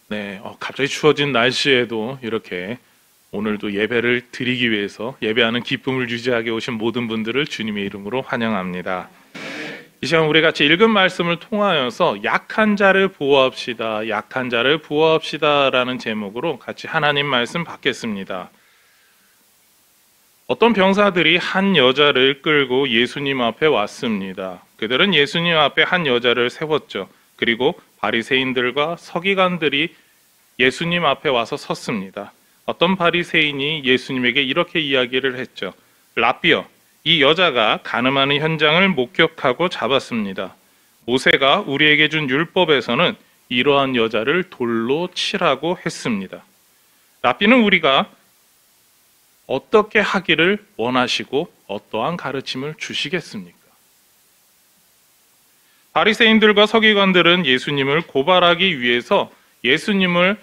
네, 갑자기 추워진 날씨에도 이렇게 오늘도 예배를 드리기 위해서 예배하는 기쁨을 유지하게 오신 모든 분들을 주님의 이름으로 환영합니다. 이 시간 우리 같이 읽은 말씀을 통하여서 약한 자를 보호합시다, 약한 자를 보호합시다 라는 제목으로 같이 하나님 말씀 받겠습니다. 어떤 병사들이 한 여자를 끌고 예수님 앞에 왔습니다. 그들은 예수님 앞에 한 여자를 세웠죠. 그리고 바리새인들과 서기관들이 예수님 앞에 와서 섰습니다. 어떤 바리새인이 예수님에게 이렇게 이야기를 했죠. 라삐어, 이 여자가 간음하는 현장을 목격하고 잡았습니다. 모세가 우리에게 준 율법에서는 이러한 여자를 돌로 치라고 했습니다. 라삐는 우리가 어떻게 하기를 원하시고 어떠한 가르침을 주시겠습니까? 바리새인들과 서기관들은 예수님을 고발하기 위해서 예수님을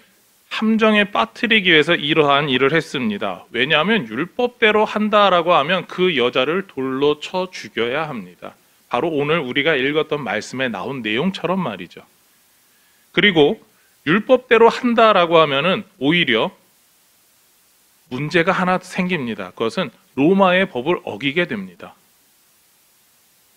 함정에 빠뜨리기 위해서 이러한 일을 했습니다. 왜냐하면 율법대로 한다라고 하면 그 여자를 돌로 쳐 죽여야 합니다. 바로 오늘 우리가 읽었던 말씀에 나온 내용처럼 말이죠. 그리고 율법대로 한다라고 하면은 오히려 문제가 하나 생깁니다. 그것은 로마의 법을 어기게 됩니다.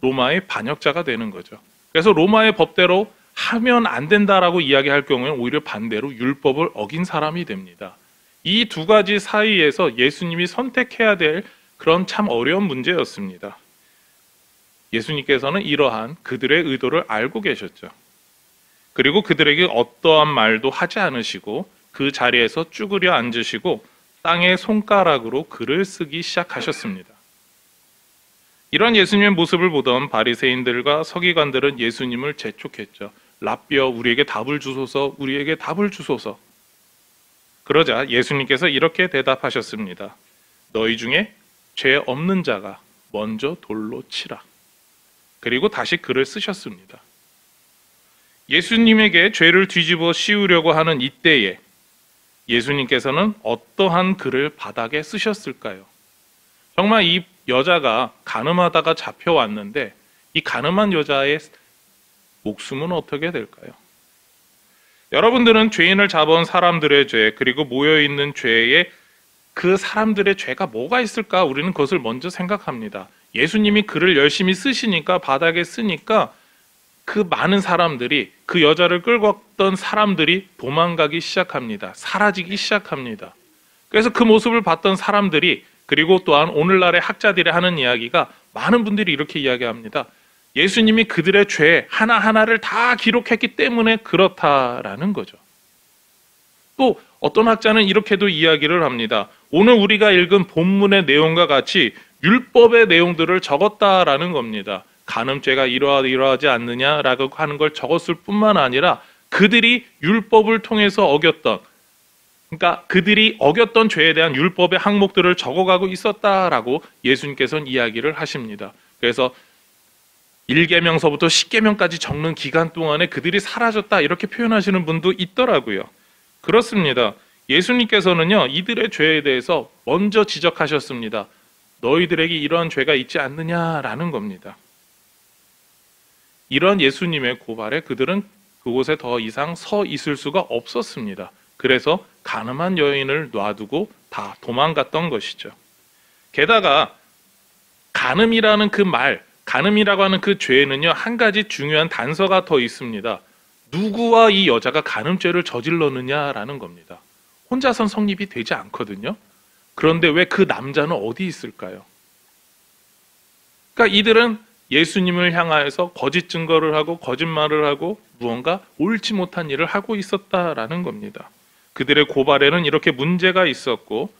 로마의 반역자가 되는 거죠. 그래서 로마의 법대로 하면 안 된다라고 이야기할 경우에는 오히려 반대로 율법을 어긴 사람이 됩니다. 이 두 가지 사이에서 예수님이 선택해야 될 그런 참 어려운 문제였습니다. 예수님께서는 이러한 그들의 의도를 알고 계셨죠. 그리고 그들에게 어떠한 말도 하지 않으시고 그 자리에서 쭈그려 앉으시고 땅에 손가락으로 글을 쓰기 시작하셨습니다. 이런 예수님의 모습을 보던 바리새인들과 서기관들은 예수님을 재촉했죠. 라삐어, 우리에게 답을 주소서, 우리에게 답을 주소서. 그러자 예수님께서 이렇게 대답하셨습니다. 너희 중에 죄 없는 자가 먼저 돌로 치라. 그리고 다시 글을 쓰셨습니다. 예수님에게 죄를 뒤집어 씌우려고 하는 이때에 예수님께서는 어떠한 글을 바닥에 쓰셨을까요? 정말 이 여자가 간음하다가 잡혀왔는데 이 간음한 여자의 목숨은 어떻게 될까요? 여러분들은 죄인을 잡아온 사람들의 죄 그리고 모여있는 죄에 그 사람들의 죄가 뭐가 있을까? 우리는 그것을 먼저 생각합니다. 예수님이 글을 열심히 쓰시니까 바닥에 쓰니까 그 많은 사람들이 그 여자를 끌고 왔던 사람들이 도망가기 시작합니다. 사라지기 시작합니다. 그래서 그 모습을 봤던 사람들이 그리고 또한 오늘날의 학자들이 하는 이야기가 많은 분들이 이렇게 이야기합니다. 예수님이 그들의 죄 하나하나를 다 기록했기 때문에 그렇다라는 거죠. 또 어떤 학자는 이렇게도 이야기를 합니다. 오늘 우리가 읽은 본문의 내용과 같이 율법의 내용들을 적었다라는 겁니다. 간음죄가 이러하지 않느냐라고 하는 걸 적었을 뿐만 아니라 그들이 율법을 통해서 어겼던, 그러니까 그들이 어겼던 죄에 대한 율법의 항목들을 적어가고 있었다라고 예수님께서는 이야기를 하십니다. 그래서 1계명서부터 10계명까지 적는 기간 동안에 그들이 사라졌다 이렇게 표현하시는 분도 있더라고요. 그렇습니다. 예수님께서는요 이들의 죄에 대해서 먼저 지적하셨습니다. 너희들에게 이러한 죄가 있지 않느냐라는 겁니다. 이런 예수님의 고발에 그들은 그곳에 더 이상 서 있을 수가 없었습니다. 그래서 간음한 여인을 놔두고 다 도망갔던 것이죠. 게다가 간음이라는 그 말, 간음이라고 하는 그 죄에는요 한 가지 중요한 단서가 더 있습니다. 누구와 이 여자가 간음죄를 저질렀느냐라는 겁니다. 혼자선 성립이 되지 않거든요. 그런데 왜 그 남자는 어디 있을까요? 그러니까 이들은 예수님을 향하여서 거짓 증거를 하고 거짓말을 하고 무언가 옳지 못한 일을 하고 있었다라는 겁니다. 그들의 고발에는 이렇게 문제가 있었고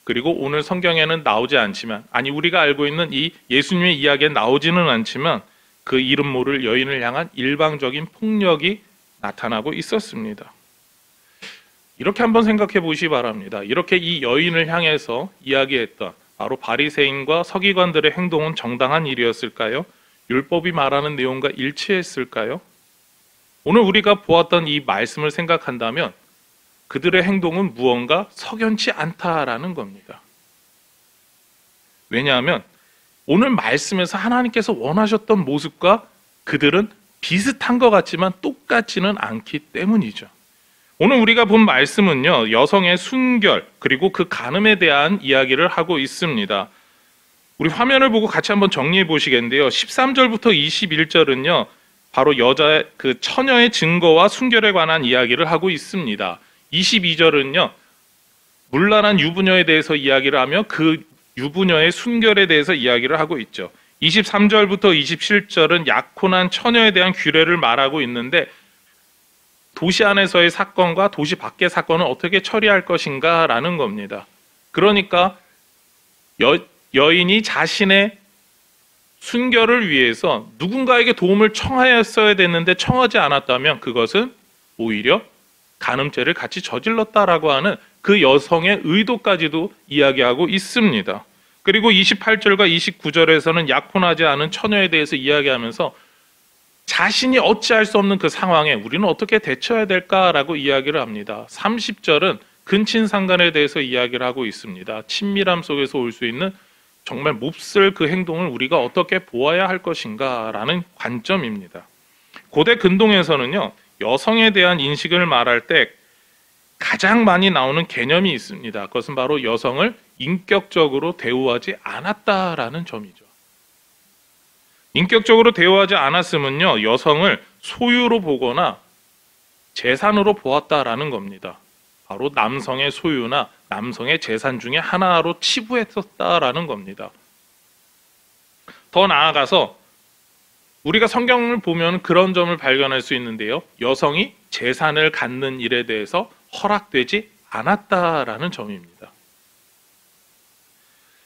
그리고 오늘 성경에는 나오지 않지만 아니 우리가 알고 있는 이 예수님의 이야기에 나오지는 않지만 그 이름 모를 여인을 향한 일방적인 폭력이 나타나고 있었습니다. 이렇게 한번 생각해 보시기 바랍니다. 이렇게 이 여인을 향해서 이야기했던 바로 바리새인과 서기관들의 행동은 정당한 일이었을까요? 율법이 말하는 내용과 일치했을까요? 오늘 우리가 보았던 이 말씀을 생각한다면 그들의 행동은 무언가 석연치 않다라는 겁니다. 왜냐하면 오늘 말씀에서 하나님께서 원하셨던 모습과 그들은 비슷한 것 같지만 똑같지는 않기 때문이죠. 오늘 우리가 본 말씀은요, 여성의 순결 그리고 그 간음에 대한 이야기를 하고 있습니다. 우리 화면을 보고 같이 한번 정리해 보시겠는데요. 13절부터 21절은요, 바로 여자의 그 처녀의 증거와 순결에 관한 이야기를 하고 있습니다. 22절은요, 문란한 유부녀에 대해서 이야기를 하며 그 유부녀의 순결에 대해서 이야기를 하고 있죠. 23절부터 27절은 약혼한 처녀에 대한 규례를 말하고 있는데, 도시 안에서의 사건과 도시 밖의 사건을 어떻게 처리할 것인가 라는 겁니다. 그러니까 여인이 자신의 순결을 위해서 누군가에게 도움을 청하였어야 됐는데 청하지 않았다면 그것은 오히려 간음죄를 같이 저질렀다라고 하는 그 여성의 의도까지도 이야기하고 있습니다. 그리고 28절과 29절에서는 약혼하지 않은 처녀에 대해서 이야기하면서 자신이 어찌할 수 없는 그 상황에 우리는 어떻게 대처해야 될까라고 이야기를 합니다. 30절은 근친상간에 대해서 이야기를 하고 있습니다. 친밀함 속에서 올 수 있는 정말 몹쓸 그 행동을 우리가 어떻게 보아야 할 것인가라는 관점입니다. 고대 근동에서는요, 여성에 대한 인식을 말할 때 가장 많이 나오는 개념이 있습니다. 그것은 바로 여성을 인격적으로 대우하지 않았다라는 점이죠. 인격적으로 대우하지 않았으면요, 여성을 소유로 보거나 재산으로 보았다라는 겁니다. 바로 남성의 소유나 남성의 재산 중에 하나로 치부했었다라는 겁니다. 더 나아가서 우리가 성경을 보면 그런 점을 발견할 수 있는데요, 여성이 재산을 갖는 일에 대해서 허락되지 않았다라는 점입니다.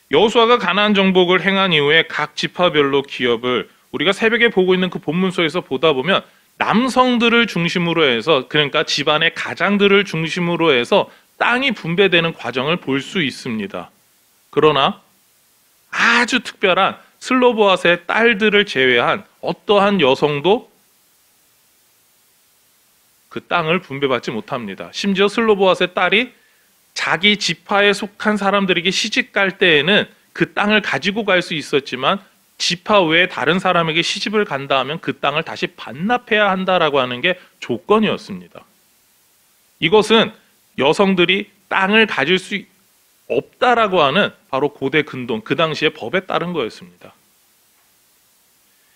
여호수아가 가나안 정복을 행한 이후에 각 지파별로 기업을 우리가 새벽에 보고 있는 그 본문 속에서 보다 보면 남성들을 중심으로 해서, 그러니까 집안의 가장들을 중심으로 해서 땅이 분배되는 과정을 볼 수 있습니다. 그러나 아주 특별한 슬로보아스의 딸들을 제외한 어떠한 여성도 그 땅을 분배받지 못합니다. 심지어 슬로보아스의 딸이 자기 지파에 속한 사람들에게 시집 갈 때에는 그 땅을 가지고 갈 수 있었지만 지파 외에 다른 사람에게 시집을 간다 하면 그 땅을 다시 반납해야 한다라고 하는 게 조건이었습니다. 이것은 여성들이 땅을 가질 수 없다라고 하는 바로 고대 근동, 그 당시의 법에 따른 거였습니다.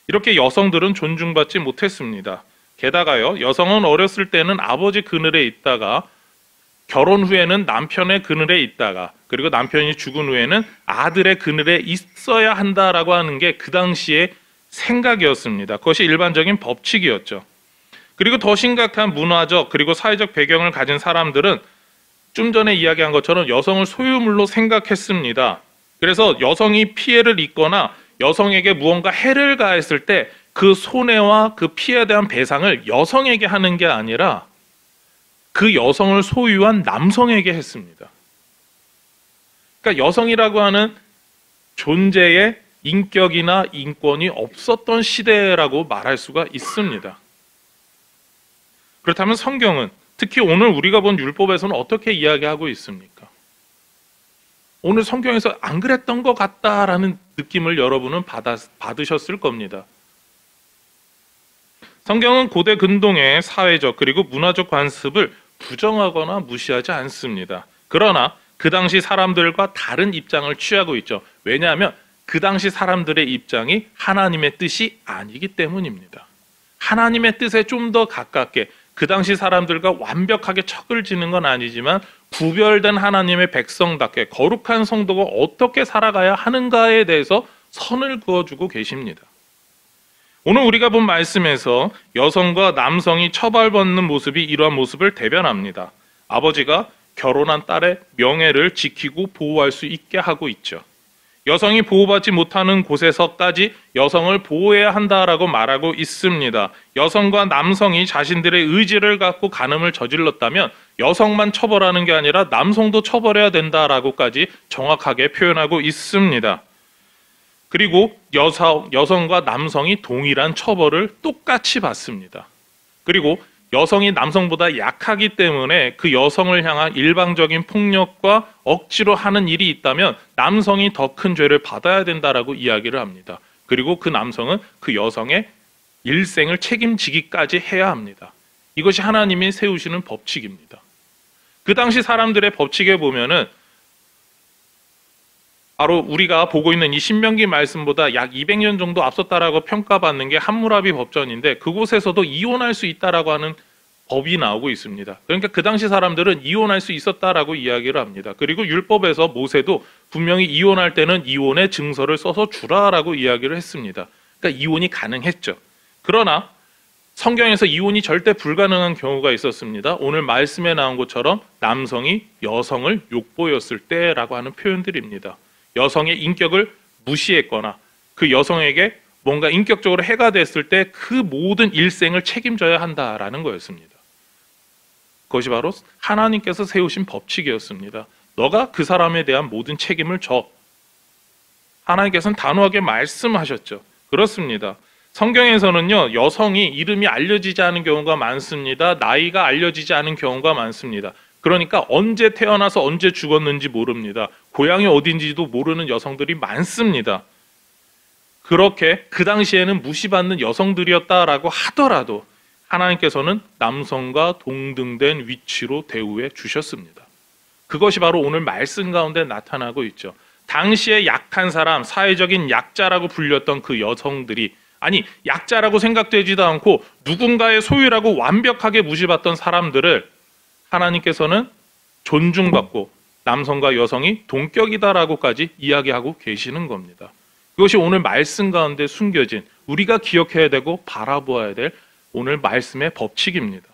이렇게 여성들은 존중받지 못했습니다. 게다가요, 여성은 어렸을 때는 아버지 그늘에 있다가 결혼 후에는 남편의 그늘에 있다가, 그리고 남편이 죽은 후에는 아들의 그늘에 있어야 한다라고 하는 게 그 당시의 생각이었습니다. 그것이 일반적인 법칙이었죠. 그리고 더 심각한 문화적 그리고 사회적 배경을 가진 사람들은 좀 전에 이야기한 것처럼 여성을 소유물로 생각했습니다. 그래서 여성이 피해를 입거나 여성에게 무언가 해를 가했을 때 그 손해와 그 피해에 대한 배상을 여성에게 하는 게 아니라 그 여성을 소유한 남성에게 했습니다. 그러니까 여성이라고 하는 존재의 인격이나 인권이 없었던 시대라고 말할 수가 있습니다. 그렇다면 성경은, 특히 오늘 우리가 본 율법에서는 어떻게 이야기하고 있습니까? 오늘 성경에서 안 그랬던 것 같다라는 느낌을 여러분은 받으셨을 겁니다. 성경은 고대 근동의 사회적 그리고 문화적 관습을 부정하거나 무시하지 않습니다. 그러나 그 당시 사람들과 다른 입장을 취하고 있죠. 왜냐하면 그 당시 사람들의 입장이 하나님의 뜻이 아니기 때문입니다. 하나님의 뜻에 좀 더 가깝게, 그 당시 사람들과 완벽하게 척을 지는 건 아니지만 구별된 하나님의 백성답게 거룩한 성도가 어떻게 살아가야 하는가에 대해서 선을 그어주고 계십니다. 오늘 우리가 본 말씀에서 여성과 남성이 처벌받는 모습이 이러한 모습을 대변합니다. 아버지가 결혼한 딸의 명예를 지키고 보호할 수 있게 하고 있죠. 여성이 보호받지 못하는 곳에서까지 여성을 보호해야 한다라고 말하고 있습니다. 여성과 남성이 자신들의 의지를 갖고 간음을 저질렀다면 여성만 처벌하는 게 아니라 남성도 처벌해야 된다라고까지 정확하게 표현하고 있습니다. 그리고 여성과 남성이 동일한 처벌을 똑같이 받습니다. 그리고 여성이 남성보다 약하기 때문에 그 여성을 향한 일방적인 폭력과 억지로 하는 일이 있다면 남성이 더 큰 죄를 받아야 된다라고 이야기를 합니다. 그리고 그 남성은 그 여성의 일생을 책임지기까지 해야 합니다. 이것이 하나님이 세우시는 법칙입니다. 그 당시 사람들의 법칙에 보면은 바로 우리가 보고 있는 이 신명기 말씀보다 약 200년 정도 앞섰다라고 평가받는 게 함무라비 법전인데, 그곳에서도 이혼할 수 있다라고 하는 법이 나오고 있습니다. 그러니까 그 당시 사람들은 이혼할 수 있었다라고 이야기를 합니다. 그리고 율법에서 모세도 분명히 이혼할 때는 이혼의 증서를 써서 주라라고 이야기를 했습니다. 그러니까 이혼이 가능했죠. 그러나 성경에서 이혼이 절대 불가능한 경우가 있었습니다. 오늘 말씀에 나온 것처럼 남성이 여성을 욕보였을 때라고 하는 표현들입니다. 여성의 인격을 무시했거나 그 여성에게 뭔가 인격적으로 해가 됐을 때 그 모든 일생을 책임져야 한다라는 거였습니다. 그것이 바로 하나님께서 세우신 법칙이었습니다. 너가 그 사람에 대한 모든 책임을 져. 하나님께서는 단호하게 말씀하셨죠. 그렇습니다. 성경에서는요, 여성이 이름이 알려지지 않은 경우가 많습니다. 나이가 알려지지 않은 경우가 많습니다. 그러니까 언제 태어나서 언제 죽었는지 모릅니다. 고향이 어딘지도 모르는 여성들이 많습니다. 그렇게 그 당시에는 무시받는 여성들이었다라고 하더라도 하나님께서는 남성과 동등된 위치로 대우해 주셨습니다. 그것이 바로 오늘 말씀 가운데 나타나고 있죠. 당시에 약한 사람, 사회적인 약자라고 불렸던 그 여성들이, 아니 약자라고 생각되지도 않고 누군가의 소유라고 완벽하게 무시받던 사람들을 하나님께서는 존중받고 남성과 여성이 동격이다라고까지 이야기하고 계시는 겁니다. 그것이 오늘 말씀 가운데 숨겨진, 우리가 기억해야 되고 바라보아야 될 오늘 말씀의 법칙입니다.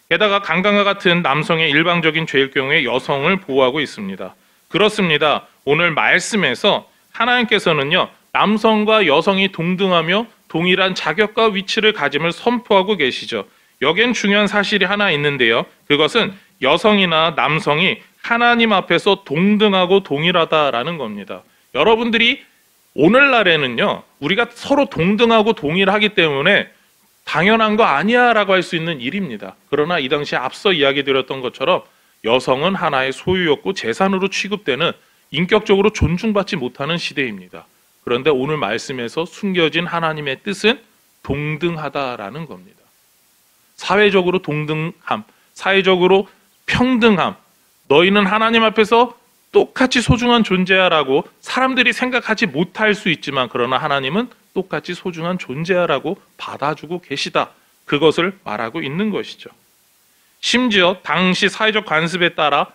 게다가 강간과 같은 남성의 일방적인 죄일 경우에 여성을 보호하고 있습니다. 그렇습니다. 오늘 말씀에서 하나님께서는요, 남성과 여성이 동등하며 동일한 자격과 위치를 가짐을 선포하고 계시죠. 여기엔 중요한 사실이 하나 있는데요. 그것은 여성이나 남성이 하나님 앞에서 동등하고 동일하다라는 겁니다. 여러분들이 오늘날에는요, 우리가 서로 동등하고 동일하기 때문에 당연한 거 아니야 라고 할 수 있는 일입니다. 그러나 이 당시에 앞서 이야기 드렸던 것처럼 여성은 하나의 소유였고 재산으로 취급되는, 인격적으로 존중받지 못하는 시대입니다. 그런데 오늘 말씀에서 숨겨진 하나님의 뜻은 동등하다라는 겁니다. 사회적으로 동등함, 사회적으로 평등함, 너희는 하나님 앞에서 똑같이 소중한 존재야라고 사람들이 생각하지 못할 수 있지만, 그러나 하나님은 똑같이 소중한 존재야라고 받아주고 계시다. 그것을 말하고 있는 것이죠. 심지어 당시 사회적 관습에 따라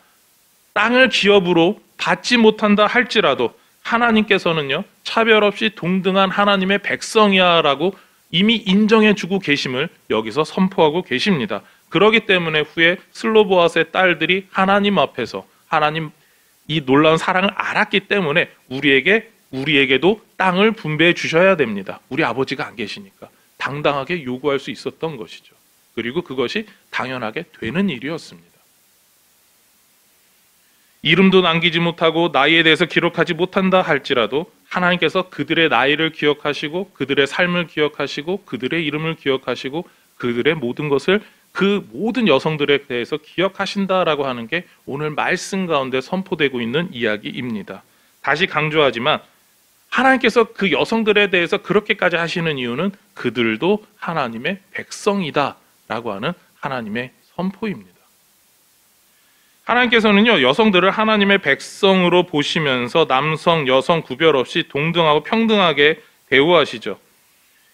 땅을 기업으로 받지 못한다 할지라도 하나님께서는요, 차별 없이 동등한 하나님의 백성이야라고 이미 인정해주고 계심을 여기서 선포하고 계십니다. 그렇기 때문에 후에 슬로보아스의 딸들이 하나님 앞에서 하나님 이 놀라운 사랑을 알았기 때문에 우리에게도 땅을 분배해 주셔야 됩니다. 우리 아버지가 안 계시니까 당당하게 요구할 수 있었던 것이죠. 그리고 그것이 당연하게 되는 일이었습니다. 이름도 남기지 못하고 나이에 대해서 기록하지 못한다 할지라도 하나님께서 그들의 나이를 기억하시고 그들의 삶을 기억하시고 그들의 이름을 기억하시고 그들의 모든 것을, 그 모든 여성들에 대해서 기억하신다라고 하는 게 오늘 말씀 가운데 선포되고 있는 이야기입니다. 다시 강조하지만 하나님께서 그 여성들에 대해서 그렇게까지 하시는 이유는 그들도 하나님의 백성이다라고 하는 하나님의 선포입니다. 하나님께서는요, 여성들을 하나님의 백성으로 보시면서 남성, 여성 구별 없이 동등하고 평등하게 대우하시죠.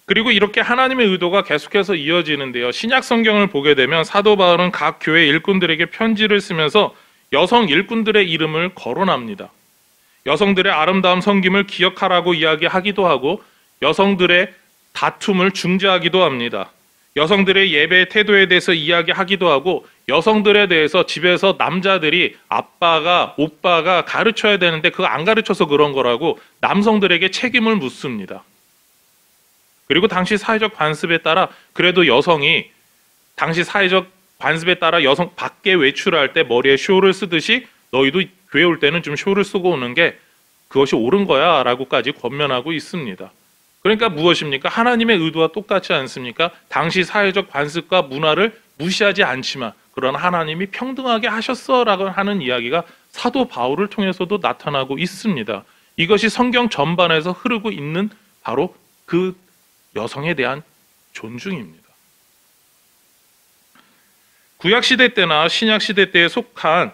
그리고 이렇게 하나님의 의도가 계속해서 이어지는데요. 신약 성경을 보게 되면 사도 바울은 각 교회 일꾼들에게 편지를 쓰면서 여성 일꾼들의 이름을 거론합니다. 여성들의 아름다운 섬김을 기억하라고 이야기하기도 하고 여성들의 다툼을 중재하기도 합니다. 여성들의 예배 태도에 대해서 이야기하기도 하고 여성들에 대해서 집에서 남자들이 아빠가, 오빠가 가르쳐야 되는데 그거 안 가르쳐서 그런 거라고 남성들에게 책임을 묻습니다. 그리고 당시 사회적 관습에 따라 그래도 여성이 당시 사회적 관습에 따라 여성 밖에 외출할 때 머리에 쇼를 쓰듯이 너희도 교회 올 때는 좀 쇼를 쓰고 오는 게 그것이 옳은 거야 라고까지 권면하고 있습니다. 그러니까 무엇입니까? 하나님의 의도와 똑같지 않습니까? 당시 사회적 관습과 문화를 무시하지 않지만 그러나 하나님이 평등하게 하셨어 라고 하는 이야기가 사도 바울을 통해서도 나타나고 있습니다. 이것이 성경 전반에서 흐르고 있는 바로 그 여성에 대한 존중입니다. 구약 시대 때나 신약 시대 때에 속한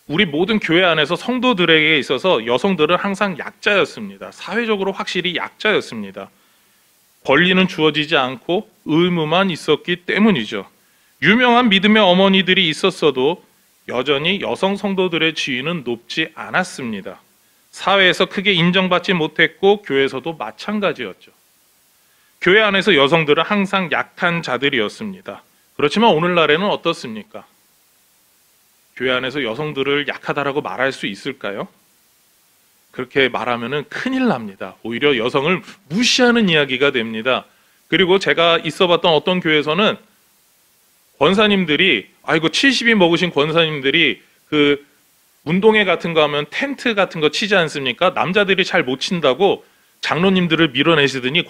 우리 모든 교회 안에서 성도들에게 있어서 여성들은 항상 약자였습니다. 사회적으로 확실히 약자였습니다. 권리는 주어지지 않고 의무만 있었기 때문이죠. 유명한 믿음의 어머니들이 있었어도 여전히 여성 성도들의 지위는 높지 않았습니다. 사회에서 크게 인정받지 못했고 교회에서도 마찬가지였죠. 교회 안에서 여성들은 항상 약한 자들이었습니다. 그렇지만 오늘날에는 어떻습니까? 교회 안에서 여성들을 약하다라고 말할 수 있을까요? 그렇게 말하면 큰일 납니다. 오히려 여성을 무시하는 이야기가 됩니다. 그리고 제가 있어봤던 어떤 교회에서는 권사님들이 70이 먹으신 권사님들이 그 운동회 같은 거 하면 텐트 같은 거 치지 않습니까? 남자들이 잘 못 친다고 장로님들을 밀어내시더니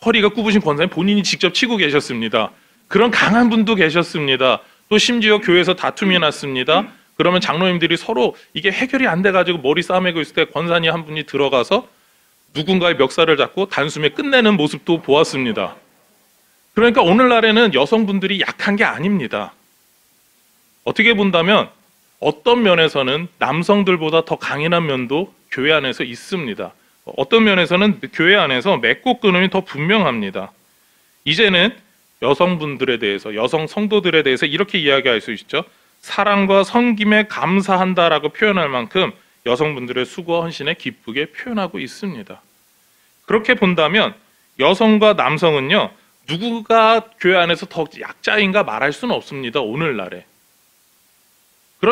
허리가 굽으신 권사님 본인이 직접 치고 계셨습니다. 그런 강한 분도 계셨습니다. 또 심지어 교회에서 다툼이 났습니다. 그러면 장로님들이 서로 이게 해결이 안 돼가지고 머리 싸매고 있을 때 권사님 한 분이 들어가서 누군가의 멱살을 잡고 단숨에 끝내는 모습도 보았습니다. 그러니까 오늘날에는 여성분들이 약한 게 아닙니다. 어떻게 본다면 어떤 면에서는 남성들보다 더 강인한 면도 교회 안에서 있습니다. 어떤 면에서는 교회 안에서 맺고 끊음이 더 분명합니다. 이제는 여성분들에 대해서, 여성 성도들에 대해서 이렇게 이야기할 수 있죠. 사랑과 섬김에 감사한다라고 표현할 만큼 여성분들의 수고와 헌신에 기쁘게 표현하고 있습니다. 그렇게 본다면 여성과 남성은요, 누구가 교회 안에서 더 약자인가 말할 수는 없습니다. 오늘날에.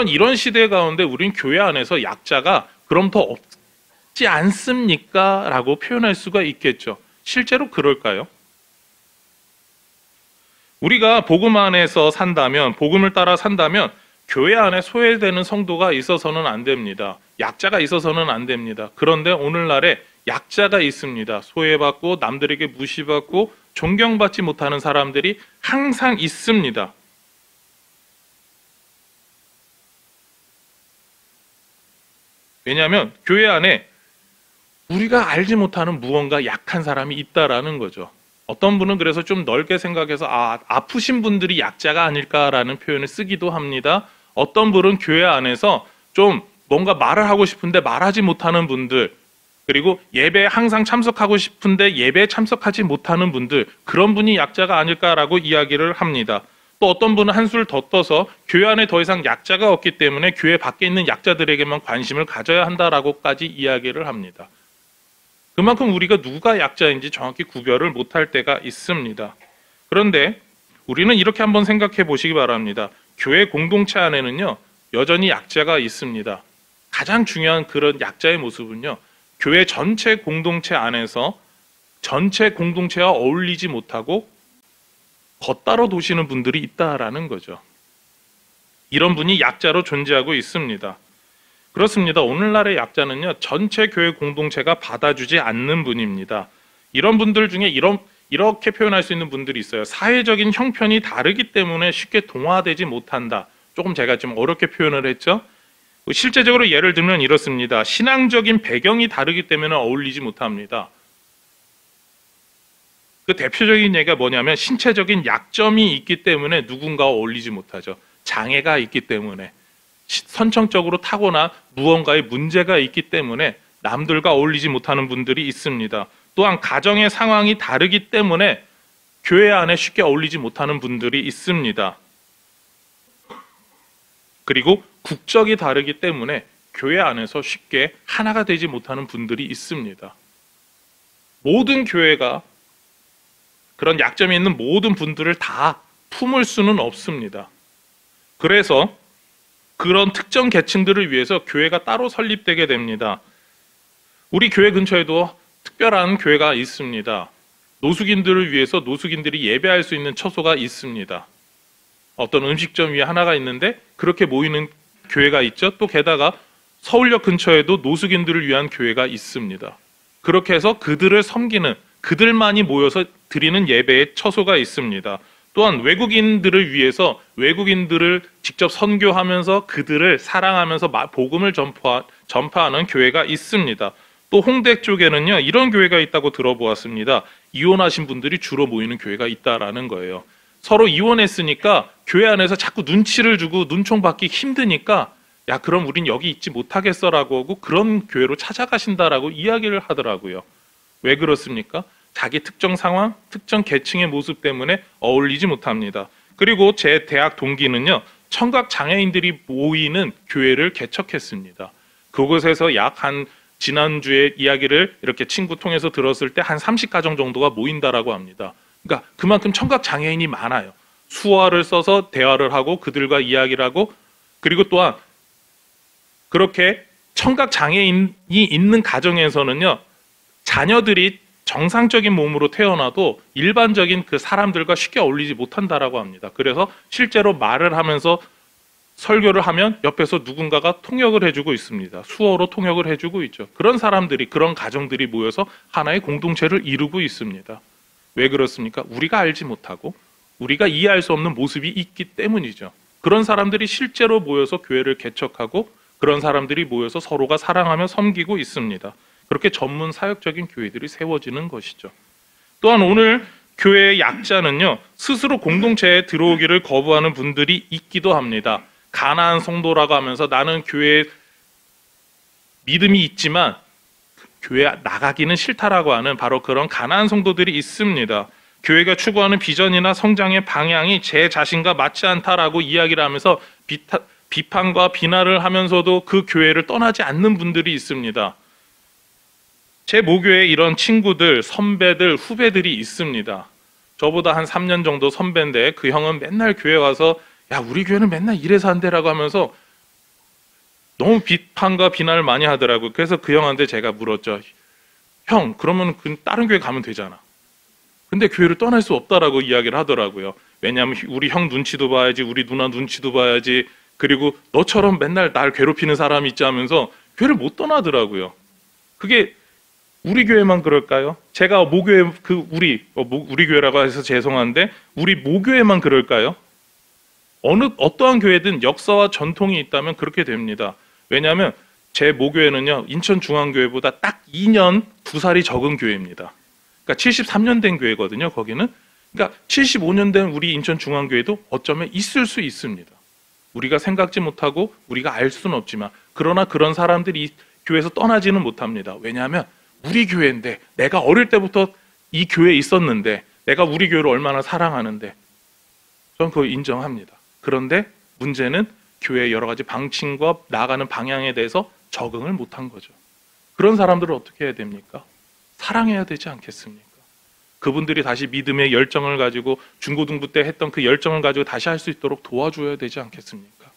이런 시대 가운데 우린 교회 안에서 약자가 그럼 더 없지 않습니까? 라고 표현할 수가 있겠죠. 실제로 그럴까요? 우리가 복음 안에서 산다면, 복음을 따라 산다면 교회 안에 소외되는 성도가 있어서는 안 됩니다. 약자가 있어서는 안 됩니다. 그런데 오늘날에 약자가 있습니다. 소외받고 남들에게 무시받고 존경받지 못하는 사람들이 항상 있습니다. 왜냐하면 교회 안에 우리가 알지 못하는 무언가 약한 사람이 있다라는 거죠. 어떤 분은 그래서 좀 넓게 생각해서 아프신 분들이 약자가 아닐까라는 표현을 쓰기도 합니다. 어떤 분은 교회 안에서 좀 뭔가 말을 하고 싶은데 말하지 못하는 분들, 그리고 예배에 항상 참석하고 싶은데 예배에 참석하지 못하는 분들, 그런 분이 약자가 아닐까라고 이야기를 합니다. 또 어떤 분은 한술 더 떠서 교회 안에 더 이상 약자가 없기 때문에 교회 밖에 있는 약자들에게만 관심을 가져야 한다라고까지 이야기를 합니다. 그만큼 우리가 누가 약자인지 정확히 구별을 못할 때가 있습니다. 그런데 우리는 이렇게 한번 생각해 보시기 바랍니다. 교회 공동체 안에는요, 여전히 약자가 있습니다. 가장 중요한 그런 약자의 모습은요, 교회 전체 공동체 안에서 전체 공동체와 어울리지 못하고 겉따로 도시는 분들이 있다라는 거죠. 이런 분이 약자로 존재하고 있습니다. 그렇습니다. 오늘날의 약자는요, 전체 교회 공동체가 받아주지 않는 분입니다. 이런 분들 중에 이렇게 표현할 수 있는 분들이 있어요. 사회적인 형편이 다르기 때문에 쉽게 동화되지 못한다. 조금 제가 좀 어렵게 표현을 했죠. 실제적으로 예를 들면 이렇습니다. 신앙적인 배경이 다르기 때문에 어울리지 못합니다. 그 대표적인 예가 뭐냐면 신체적인 약점이 있기 때문에 누군가와 어울리지 못하죠. 장애가 있기 때문에, 선천적으로 타거나 무언가의 문제가 있기 때문에 남들과 어울리지 못하는 분들이 있습니다. 또한 가정의 상황이 다르기 때문에 교회 안에 쉽게 어울리지 못하는 분들이 있습니다. 그리고 국적이 다르기 때문에 교회 안에서 쉽게 하나가 되지 못하는 분들이 있습니다. 모든 교회가 그런 약점이 있는 모든 분들을 다 품을 수는 없습니다. 그래서 그런 특정 계층들을 위해서 교회가 따로 설립되게 됩니다. 우리 교회 근처에도 특별한 교회가 있습니다. 노숙인들을 위해서 노숙인들이 예배할 수 있는 처소가 있습니다. 어떤 음식점 위에 하나가 있는데 그렇게 모이는 교회가 있죠. 또 게다가 서울역 근처에도 노숙인들을 위한 교회가 있습니다. 그렇게 해서 그들을 섬기는, 그들만이 모여서 드리는 예배의 처소가 있습니다. 또한 외국인들을 위해서 외국인들을 직접 선교하면서 그들을 사랑하면서 복음을 전파하는 교회가 있습니다. 또 홍대 쪽에는요, 이런 교회가 있다고 들어보았습니다. 이혼하신 분들이 주로 모이는 교회가 있다라는 거예요. 서로 이혼했으니까 교회 안에서 자꾸 눈치를 주고 눈총 받기 힘드니까 야 그럼 우린 여기 있지 못하겠어라고 하고 그런 교회로 찾아가신다라고 이야기를 하더라고요. 왜 그렇습니까? 자기 특정 상황, 특정 계층의 모습 때문에 어울리지 못합니다. 그리고 제 대학 동기는요, 청각 장애인들이 모이는 교회를 개척했습니다. 그곳에서 약 한 지난주에 이야기를 이렇게 친구 통해서 들었을 때 한 30가정 정도가 모인다라고 합니다. 그러니까 그만큼 청각 장애인이 많아요. 수어를 써서 대화를 하고 그들과 이야기를 하고, 그리고 또한 그렇게 청각 장애인이 있는 가정에서는요, 자녀들이 정상적인 몸으로 태어나도 일반적인 그 사람들과 쉽게 어울리지 못한다라고 합니다. 그래서 실제로 말을 하면서 설교를 하면 옆에서 누군가가 통역을 해주고 있습니다. 수어로 통역을 해주고 있죠. 그런 사람들이, 그런 가정들이 모여서 하나의 공동체를 이루고 있습니다. 왜 그렇습니까? 우리가 알지 못하고 우리가 이해할 수 없는 모습이 있기 때문이죠. 그런 사람들이 실제로 모여서 교회를 개척하고 그런 사람들이 모여서 서로가 사랑하며 섬기고 있습니다. 그렇게 전문 사역적인 교회들이 세워지는 것이죠. 또한 오늘 교회의 약자는요, 스스로 공동체에 들어오기를 거부하는 분들이 있기도 합니다. 가난한 성도라고 하면서 나는 교회에 믿음이 있지만 교회 나가기는 싫다라고 하는 바로 그런 가난한 성도들이 있습니다. 교회가 추구하는 비전이나 성장의 방향이 제 자신과 맞지 않다라고 이야기를 하면서 비판과 비난을 하면서도 그 교회를 떠나지 않는 분들이 있습니다. 제 모교에 이런 친구들, 선배들, 후배들이 있습니다. 저보다 한 3년 정도 선배인데 그 형은 맨날 교회 와서 야 우리 교회는 맨날 이래서 안 되라고 하면서 너무 비판과 비난을 많이 하더라고요. 그래서 그 형한테 제가 물었죠. 형 그러면 다른 교회 가면 되잖아. 근데 교회를 떠날 수 없다라고 이야기를 하더라고요. 왜냐하면 우리 형 눈치도 봐야지, 우리 누나 눈치도 봐야지, 그리고 너처럼 맨날 날 괴롭히는 사람이 있지 하면서 교회를 못 떠나더라고요. 그게 우리 교회만 그럴까요? 제가 모교회 우리 교회라고 해서 죄송한데 우리 모교회만 그럴까요? 어떠한 교회든 역사와 전통이 있다면 그렇게 됩니다. 왜냐하면 제 모교회는요, 인천중앙교회보다 딱 2년 2살이 적은 교회입니다. 그러니까 73년 된 교회거든요, 거기는. 그러니까 75년 된 우리 인천중앙교회도 어쩌면 있을 수 있습니다. 우리가 생각지 못하고 우리가 알 수는 없지만, 그러나 그런 사람들이 교회에서 떠나지는 못합니다. 왜냐하면 우리 교회인데, 내가 어릴 때부터 이 교회에 있었는데, 내가 우리 교회를 얼마나 사랑하는데, 저는 그걸 인정합니다. 그런데 문제는 교회의 여러 가지 방침과 나아가는 방향에 대해서 적응을 못한 거죠. 그런 사람들을 어떻게 해야 됩니까? 사랑해야 되지 않겠습니까? 그분들이 다시 믿음의 열정을 가지고 중고등부 때 했던 그 열정을 가지고 다시 할 수 있도록 도와줘야 되지 않겠습니까?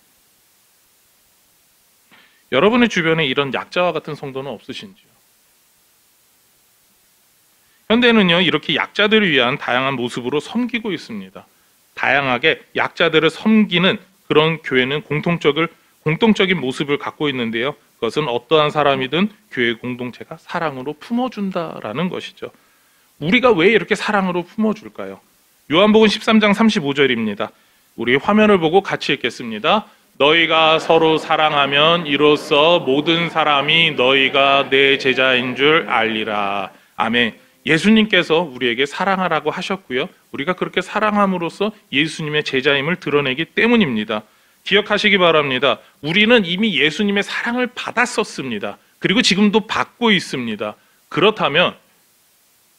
여러분의 주변에 이런 약자와 같은 성도는 없으신지요? 현대는요, 이렇게 약자들을 위한 다양한 모습으로 섬기고 있습니다. 다양하게 약자들을 섬기는 그런 교회는 공통적인 모습을 갖고 있는데요. 그것은 어떠한 사람이든 교회 공동체가 사랑으로 품어준다라는 것이죠. 우리가 왜 이렇게 사랑으로 품어줄까요? 요한복음 13장 35절입니다. 우리 화면을 보고 같이 읽겠습니다. 너희가 서로 사랑하면 이로써 모든 사람이 너희가 내 제자인 줄 알리라. 아멘. 예수님께서 우리에게 사랑하라고 하셨고요. 우리가 그렇게 사랑함으로써 예수님의 제자임을 드러내기 때문입니다. 기억하시기 바랍니다. 우리는 이미 예수님의 사랑을 받았었습니다. 그리고 지금도 받고 있습니다. 그렇다면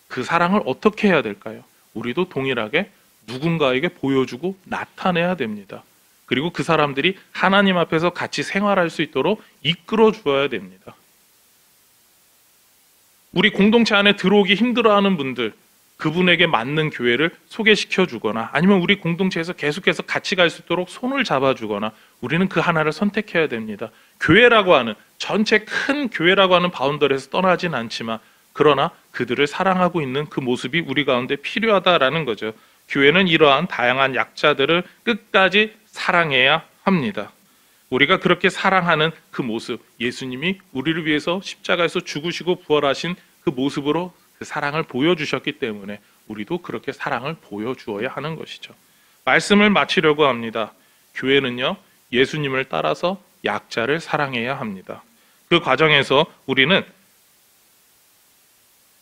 그 사랑을 어떻게 해야 될까요? 우리도 동일하게 누군가에게 보여주고 나타내야 됩니다. 그리고 그 사람들이 하나님 앞에서 같이 생활할 수 있도록 이끌어 주어야 됩니다. 우리 공동체 안에 들어오기 힘들어하는 분들, 그분에게 맞는 교회를 소개시켜 주거나 아니면 우리 공동체에서 계속해서 같이 갈 수 있도록 손을 잡아주거나 우리는 그 하나를 선택해야 됩니다. 교회라고 하는, 전체 큰 교회라고 하는 바운더리에서 떠나진 않지만 그러나 그들을 사랑하고 있는 그 모습이 우리 가운데 필요하다라는 거죠. 교회는 이러한 다양한 약자들을 끝까지 사랑해야 합니다. 우리가 그렇게 사랑하는 그 모습, 예수님이 우리를 위해서 십자가에서 죽으시고 부활하신 그 모습으로 그 사랑을 보여주셨기 때문에 우리도 그렇게 사랑을 보여주어야 하는 것이죠. 말씀을 마치려고 합니다. 교회는요, 예수님을 따라서 약자를 사랑해야 합니다. 그 과정에서 우리는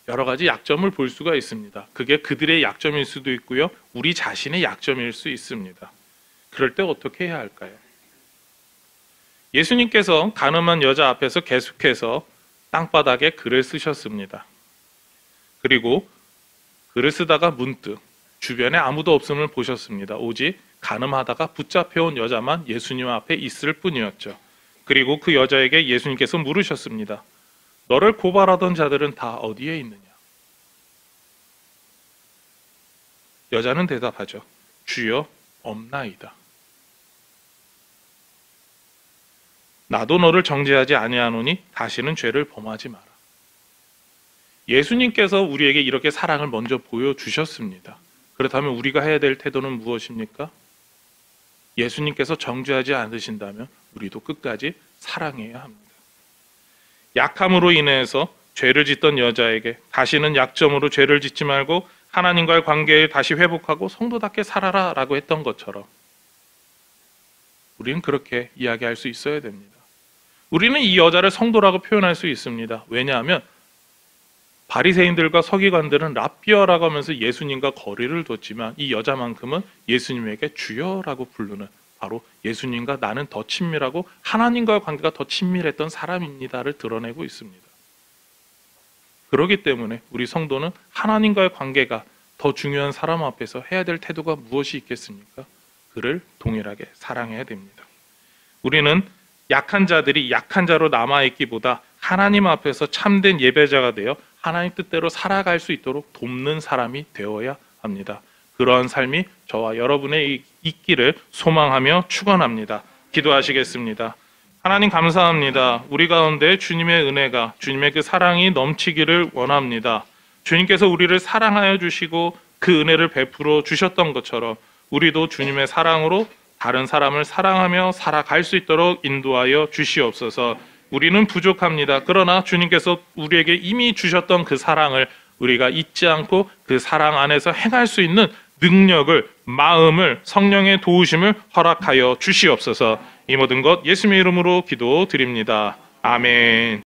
여러 가지 약점을 볼 수가 있습니다. 그게 그들의 약점일 수도 있고요. 우리 자신의 약점일 수 있습니다. 그럴 때 어떻게 해야 할까요? 예수님께서 가늠한 여자 앞에서 계속해서 땅바닥에 글을 쓰셨습니다. 그리고 글을 쓰다가 문득 주변에 아무도 없음을 보셨습니다. 오직 가늠하다가 붙잡혀온 여자만 예수님 앞에 있을 뿐이었죠. 그리고 그 여자에게 예수님께서 물으셨습니다. 너를 고발하던 자들은 다 어디에 있느냐? 여자는 대답하죠. 주여, 없나이다. 나도 너를 정죄하지 아니하노니 다시는 죄를 범하지 마라. 예수님께서 우리에게 이렇게 사랑을 먼저 보여주셨습니다. 그렇다면 우리가 해야 될 태도는 무엇입니까? 예수님께서 정죄하지 않으신다면 우리도 끝까지 사랑해야 합니다. 약함으로 인해서 죄를 짓던 여자에게 다시는 약점으로 죄를 짓지 말고 하나님과의 관계를 다시 회복하고 성도답게 살아라 라고 했던 것처럼 우리는 그렇게 이야기할 수 있어야 됩니다. 우리는 이 여자를 성도라고 표현할 수 있습니다. 왜냐하면 바리새인들과 서기관들은 랍비어라고 하면서 예수님과 거리를 뒀지만 이 여자만큼은 예수님에게 주여라고 부르는 바로 예수님과 나는 더 친밀하고 하나님과의 관계가 더 친밀했던 사람입니다를 드러내고 있습니다. 그렇기 때문에 우리 성도는 하나님과의 관계가 더 중요한 사람 앞에서 해야 될 태도가 무엇이 있겠습니까? 그를 동일하게 사랑해야 됩니다. 우리는 약한 자들이 약한 자로 남아있기보다 하나님 앞에서 참된 예배자가 되어 하나님 뜻대로 살아갈 수 있도록 돕는 사람이 되어야 합니다. 그러한 삶이 저와 여러분의 있기를 소망하며 축원합니다. 기도하시겠습니다. 하나님 감사합니다. 우리 가운데 주님의 은혜가, 주님의 그 사랑이 넘치기를 원합니다. 주님께서 우리를 사랑하여 주시고 그 은혜를 베풀어 주셨던 것처럼 우리도 주님의 사랑으로 다른 사람을 사랑하며 살아갈 수 있도록 인도하여 주시옵소서. 우리는 부족합니다. 그러나 주님께서 우리에게 이미 주셨던 그 사랑을 우리가 잊지 않고 그 사랑 안에서 행할 수 있는 능력을, 마음을, 성령의 도우심을 허락하여 주시옵소서. 이 모든 것 예수님의 이름으로 기도드립니다. 아멘.